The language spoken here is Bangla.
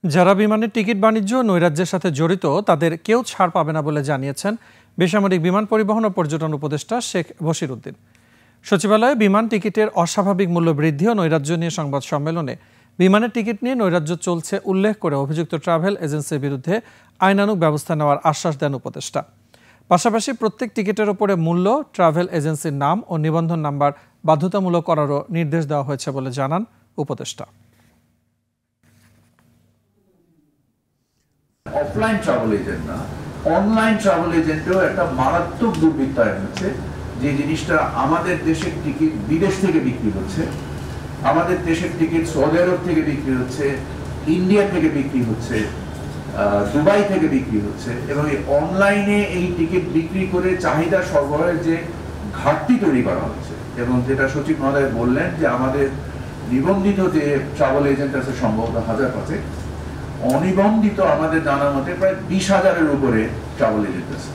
যারা বিমানের টিকিট বাণিজ্য নৈরাজ্যের সাথে জড়িত তাদের কেউ ছাড় পাবে না বলে জানিয়েছেন বেসামরিক বিমান পরিবহন ও পর্যটন উপদেষ্টা শেখ বশির উদ্দিন। সচিবালয়ে বিমান টিকিটের অস্বাভাবিক মূল্য বৃদ্ধি ও নৈরাজ্য নিয়ে সংবাদ সম্মেলনে বিমানের টিকিট নিয়ে নৈরাজ্য চলছে উল্লেখ করে অভিযুক্ত ট্রাভেল এজেন্সির বিরুদ্ধে আইনানুগ ব্যবস্থা নেওয়ার আশ্বাস দেন উপদেষ্টা। পাশাপাশি প্রত্যেক টিকিটের ওপরে মূল্য, ট্রাভেল এজেন্সির নাম ও নিবন্ধন নাম্বার বাধ্যতামূলক করারও নির্দেশ দেওয়া হয়েছে বলে জানান উপদেষ্টা। অফলাইন ট্রাভেল এজেন্ট না, অনলাইন ট্রাভেল এজেন্টেও একটা মারাত্মক দুর্বৃত্তায়ন হচ্ছে। যে জিনিসটা আমাদের দেশের টিকিট বিদেশ থেকে বিক্রি হচ্ছে, আমাদের দেশের টিকিট সৌদি আরব থেকে বিক্রি হচ্ছে, ইন্ডিয়া থেকে বিক্রি হচ্ছে, দুবাই থেকে বিক্রি হচ্ছে, এবং এই অনলাইনে এই টিকিট বিক্রি করে চাহিদা সরবরাহের যে ঘাটতি তৈরি করা হচ্ছে। এবং যেটা সচিব মহোদয় বললেন যে আমাদের নিবন্ধিত যে ট্রাভেল এজেন্ট আছে সম্ভবত 1000 অনিবন্ধিত আমাদের জানার মতে প্রায় 20,000-এর উপরে ট্রাভেল এজেন্ট আছে।